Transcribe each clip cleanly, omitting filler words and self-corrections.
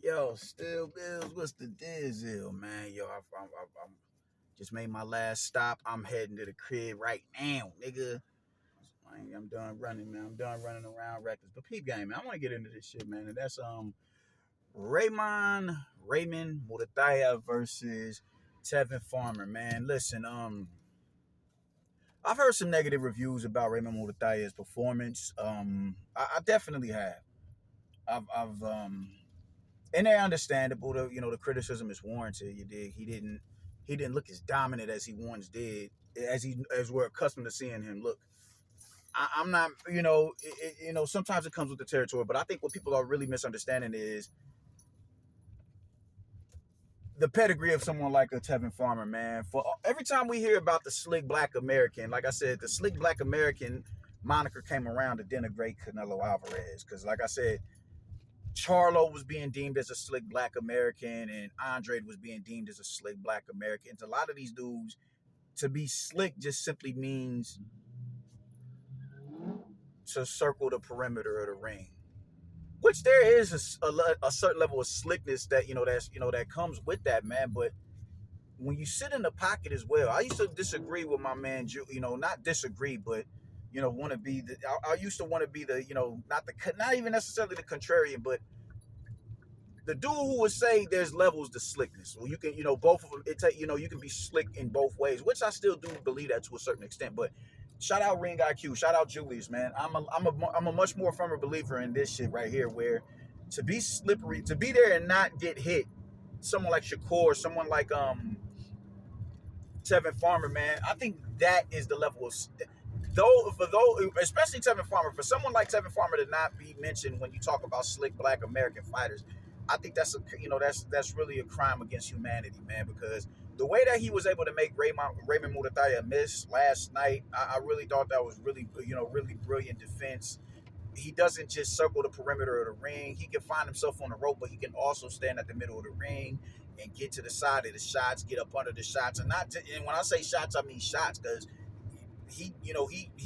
Yo, still bills. What's the deal, man? Yo, I just made my last stop. I'm heading to the crib right now, nigga. I'm done running, man. I'm done running around reckless. But peep game, man. I want to get into this shit, man. And that's Raymond Muratalla versus Tevin Farmer, man. Listen, I've heard some negative reviews about Raymond Muratalla's performance. I definitely have. I've and they're understandable. The criticism is warranted. You dig? He didn't look as dominant as he once did, as we're accustomed to seeing him look. I'm not, sometimes it comes with the territory, but I think what people are really misunderstanding is the pedigree of someone like a Tevin Farmer, man. For every time we hear about the slick black American, like I said, the slick black American moniker came around to denigrate Canelo Alvarez, because like I said, Charlo was being deemed as a slick black American, and Andre was being deemed as a slick black American. A lot of these dudes, to be slick just simply means to circle the perimeter of the ring, which there is a certain level of slickness that that comes with that, man. But when you sit in the pocket as well, I used to disagree with my man, not disagree, but want to be the. I used to want to be the, not even necessarily the contrarian, but the dude who would say there's levels to slickness. Well, you can, both of them. You can be slick in both ways, which I still do believe that to a certain extent. But shout out Ring IQ, shout out Julius, man. I'm a much more firmer believer in this shit right here, where to be slippery, to be there and not get hit. Someone like Shakur, someone like Tevin Farmer, man. I think that is the level of. Especially Tevin Farmer, for someone like Tevin Farmer to not be mentioned when you talk about slick black American fighters, I think that's really a crime against humanity, man. Because the way that he was able to make Raymond Muratalla miss last night, I really thought that was really really brilliant defense. He doesn't just circle the perimeter of the ring. He can find himself on the rope, but he can also stand at the middle of the ring and get to the side of the shots, get up under the shots, and when I say shots, I mean shots, because he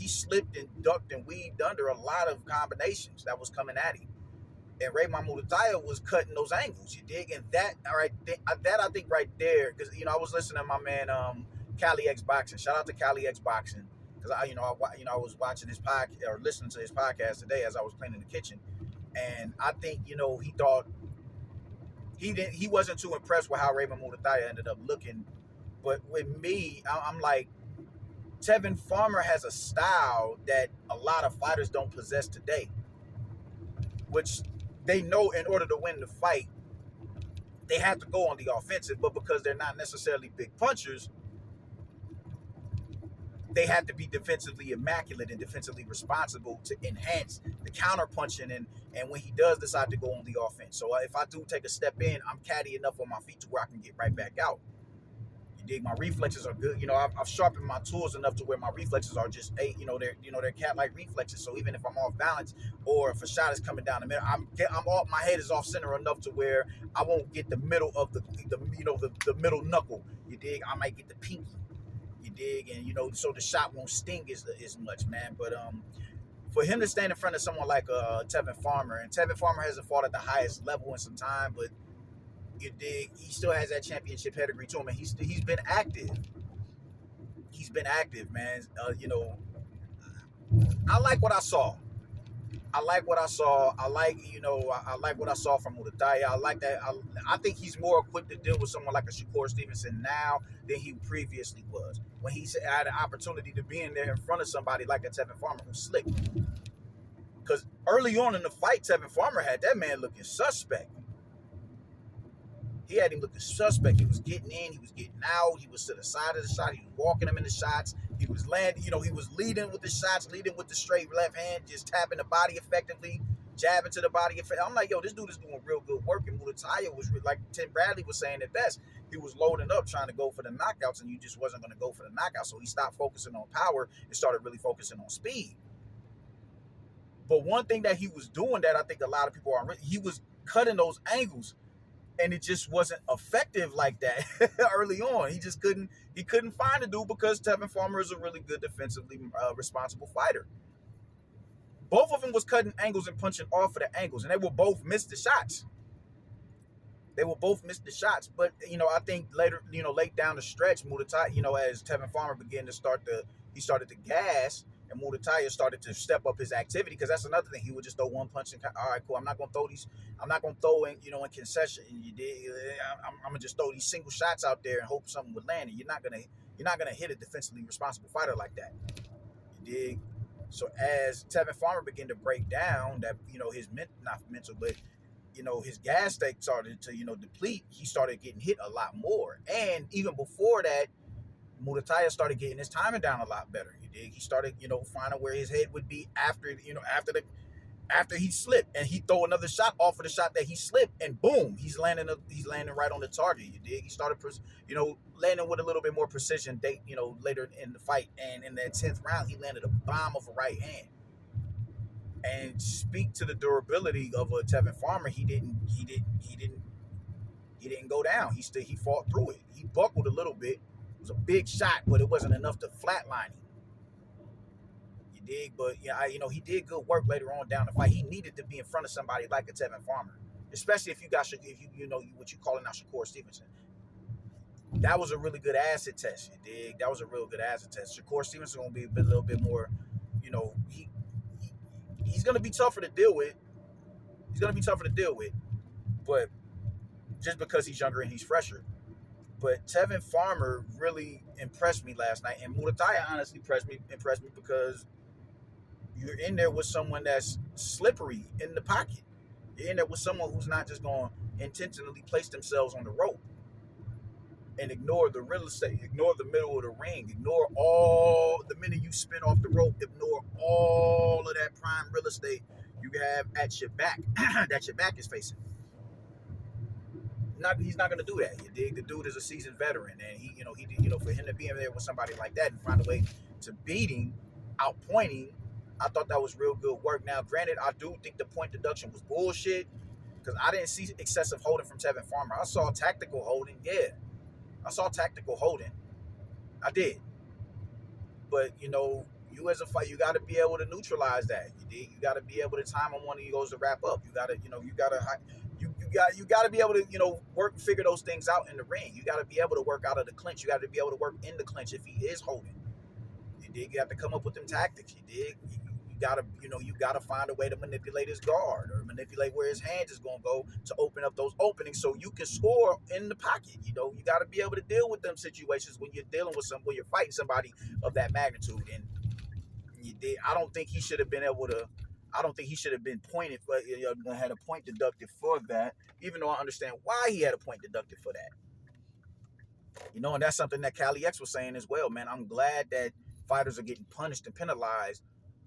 slipped and ducked and weaved under a lot of combinations that was coming at him. And Raymond Muratalla was cutting those angles, you dig? And that, all right, that I think right there, because I was listening to my man Cali X Boxing. Shout out to Cali X Boxing, because I was watching his podcast or listening to his podcast today as I was cleaning the kitchen, and I think he thought he wasn't too impressed with how Raymond Muratalla ended up looking, but with me, I'm like, Tevin Farmer has a style that a lot of fighters don't possess today, which they know in order to win the fight, they have to go on the offensive, but because they're not necessarily big punchers, they have to be defensively immaculate and defensively responsible to enhance the counter punching and when he does decide to go on the offense. So if I do take a step in, I'm catty enough on my feet to where I can get right back out. You dig? My reflexes are good. I've sharpened my tools enough to where my reflexes are just they're cat-like reflexes. So even if I'm off balance or if a shot is coming down the middle, my head is off center enough to where I won't get the middle of the middle knuckle. You dig? I might get the pinky. You dig? And so the shot won't sting as much, man. But for him to stand in front of someone like Tevin Farmer, and Tevin Farmer hasn't fought at the highest level in some time, but you dig, he still has that championship pedigree to him, and he's been active. He's been active, man. I like what I saw. I like what I saw. I like what I saw from Muratalla. I like that. I think he's more equipped to deal with someone like a Shakur Stevenson now than he previously was, when he had an opportunity to be in there in front of somebody like a Tevin Farmer who's slick. Because early on in the fight, Tevin Farmer had that man looking suspect. He had him looking suspect. He was getting in. He was getting out. He was to the side of the shot. He was walking him in the shots. He was landing. He was leading with the shots, leading with the straight left hand, just tapping the body effectively, jabbing to the body. I'm like, yo, this dude is doing real good work. And Muratalla was, like Tim Bradley was saying it best, he was loading up trying to go for the knockouts, and you just wasn't going to go for the knockouts. So he stopped focusing on power and started really focusing on speed. But one thing that he was doing that I think a lot of people aren't, he was cutting those angles, and it just wasn't effective like that early on. He just couldn't find a dude, because Tevin Farmer is a really good defensively responsible fighter. Both of them was cutting angles and punching off of the angles, and they will both miss the shots. They will both miss the shots, but I think later, late down the stretch, Mutataya, as Tevin Farmer began to he started to gas, and Mutataya started to step up his activity because that's another thing. He would just throw one punch and all right, cool. I'm not gonna throw these. I'm not gonna throw in concession. You did. I'm gonna just throw these single shots out there and hope something would land. And you're not gonna hit a defensively responsible fighter like that. You dig? So as Tevin Farmer began to break down, that his not mental, but his gas tank started to deplete. He started getting hit a lot more, and even before that, Muratalla started getting his timing down a lot better. You dig? He started finding where his head would be after he slipped, and he throw another shot off of the shot that he slipped, and boom, he's landing right on the target. You dig? He started landing with a little bit more precision. Later in the fight, and in that 10th round, he landed a bomb of a right hand. And speak to the durability of a Tevin Farmer. He didn't go down. He fought through it. He buckled a little bit. It was a big shot, but it wasn't enough to flatline him. You dig? But yeah, he did good work later on down the fight. He needed to be in front of somebody like a Tevin Farmer, especially if what you calling out Shakur Stevenson. That was a really good acid test. You dig? That was a real good acid test. Shakur Stevenson gonna be a little bit more, he's gonna be tougher to deal with. But just because he's younger and he's fresher. But Tevin Farmer really impressed me last night, and Muratalla honestly impressed me because you're in there with someone that's slippery in the pocket. You're in there with someone who's not just going to intentionally place themselves on the rope and ignore the real estate, ignore the middle of the ring, ignore all the minute you spin off the rope, ignore all of that prime real estate you have at your back, that your back is facing. He's not going to do that. You dig? The dude is a seasoned veteran, and for him to be in there with somebody like that and find a way to beat him, outpointing, I thought that was real good work. Now, granted, I do think the point deduction was bullshit because I didn't see excessive holding from Tevin Farmer. I saw tactical holding. Yeah, I saw tactical holding. I did, but you as a fight, you got to be able to neutralize that. You dig? You got to be able to time on one of you goes to wrap up. You got to, you got to be able to figure those things out in the ring. You got to be able to work out of the clinch. You got to be able to work in the clinch if he is holding. You dig? You have to come up with them tactics. You dig? You gotta find a way to manipulate his guard or manipulate where his hands is gonna go to open up those openings so you can score in the pocket. You gotta be able to deal with them situations when you're dealing with when you're fighting somebody of that magnitude. And you did. I don't think he should have been able to. I don't think he should have been pointed for had a point deducted for that. Even though I understand why he had a point deducted for that. And that's something that Cali X was saying as well, man. I'm glad that fighters are getting punished and penalized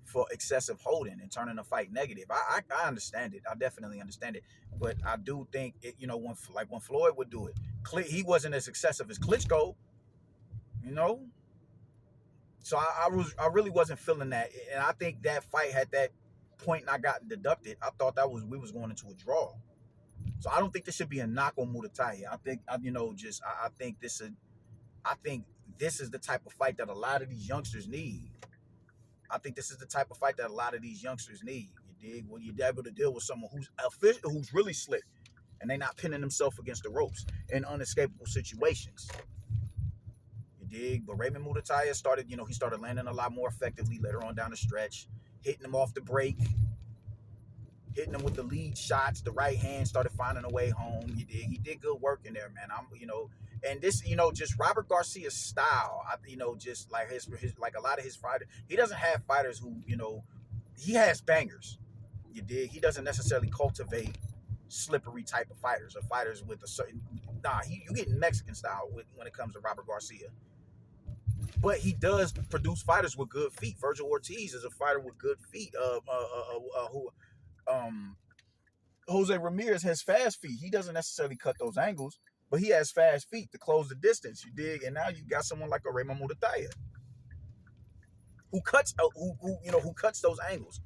for excessive holding and turning a fight negative. I understand it. I definitely understand it. But I do think it, when Floyd would do it, he wasn't as excessive as Klitschko, So I really wasn't feeling that. And I think that fight had that point I got deducted. I thought we was going into a draw. So I don't think this should be a knock on Muratalla. I think I think this is the type of fight that a lot of these youngsters need. I think this is the type of fight that a lot of these youngsters need. You dig? When you're able to deal with someone who's really slick, and they're not pinning themselves against the ropes in unescapable situations. You dig? But Raymond Muratalla started landing a lot more effectively later on down the stretch, hitting him off the break, hitting him with the lead shots. The right hand started finding a way home. You dig? He did good work in there, man. And this, just Robert Garcia's style, just like his like a lot of his fighters, he doesn't have fighters who, he has bangers. You dig? He doesn't necessarily cultivate slippery type of fighters or fighters with a certain. You get Mexican style when it comes to Robert Garcia. But he does produce fighters with good feet. Virgil Ortiz is a fighter with good feet. Jose Ramirez has fast feet. He doesn't necessarily cut those angles, but he has fast feet to close the distance. You dig? And now you got someone like a Raymond Muratalla who cuts those angles.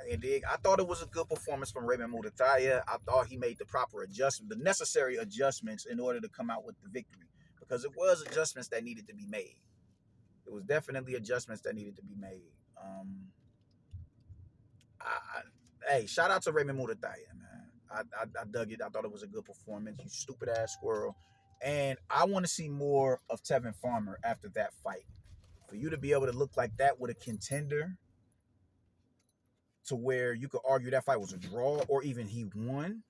You dig? I thought it was a good performance from Raymond Muratalla. I thought he made the proper adjustment, the necessary adjustments in order to come out with the victory, because it was adjustments that needed to be made. It was definitely adjustments that needed to be made. Hey, shout out to Raymond Muratalla, man. I dug it. I thought it was a good performance. You stupid ass squirrel. And I want to see more of Tevin Farmer after that fight. For you to be able to look like that with a contender to where you could argue that fight was a draw or even he won,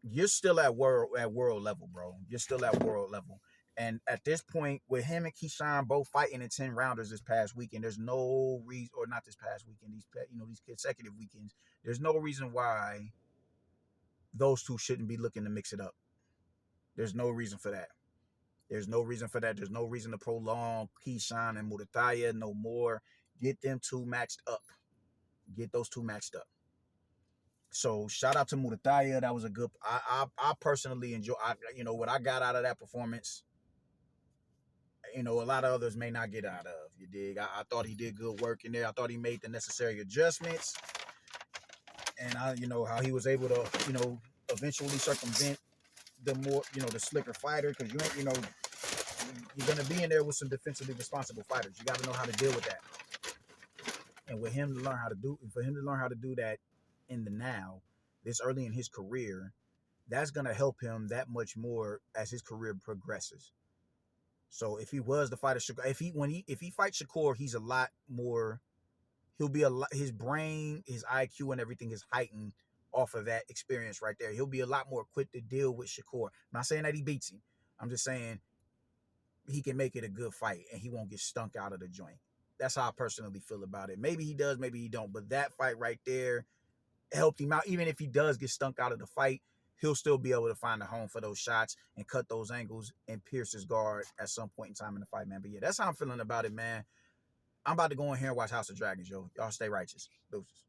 you're still at world level, bro. You're still at world level. And at this point, with him and Keyshawn both fighting in 10 rounders this past weekend, there's no reason, or not this past weekend, these consecutive weekends, there's no reason why those two shouldn't be looking to mix it up. There's no reason for that. There's no reason for that. There's no reason to prolong Keyshawn and Muratalla no more. Get them two matched up. Get those two matched up. So shout out to Muratalla. That was a good. I personally enjoy. What I got out of that performance. A lot of others may not get out of. You dig? I thought he did good work in there. I thought he made the necessary adjustments, and how he was able to eventually circumvent the slicker fighter, because you're gonna be in there with some defensively responsible fighters. You got to know how to deal with that. And for him to learn how to do that in the now, this early in his career, that's gonna help him that much more as his career progresses. So if he was to fight Shakur, if he fights Shakur, he's a lot more. He'll be a lot. His brain, his IQ, and everything is heightened off of that experience right there. He'll be a lot more equipped to deal with Shakur. I'm not saying that he beats him. I'm just saying he can make it a good fight and he won't get stunk out of the joint. That's how I personally feel about it. Maybe he does, maybe he don't. But that fight right there helped him out. Even if he does get stunk out of the fight, he'll still be able to find a home for those shots and cut those angles and pierce his guard at some point in time in the fight, man. But yeah, that's how I'm feeling about it, man. I'm about to go in here and watch House of Dragons, yo. Y'all stay righteous. Deuces.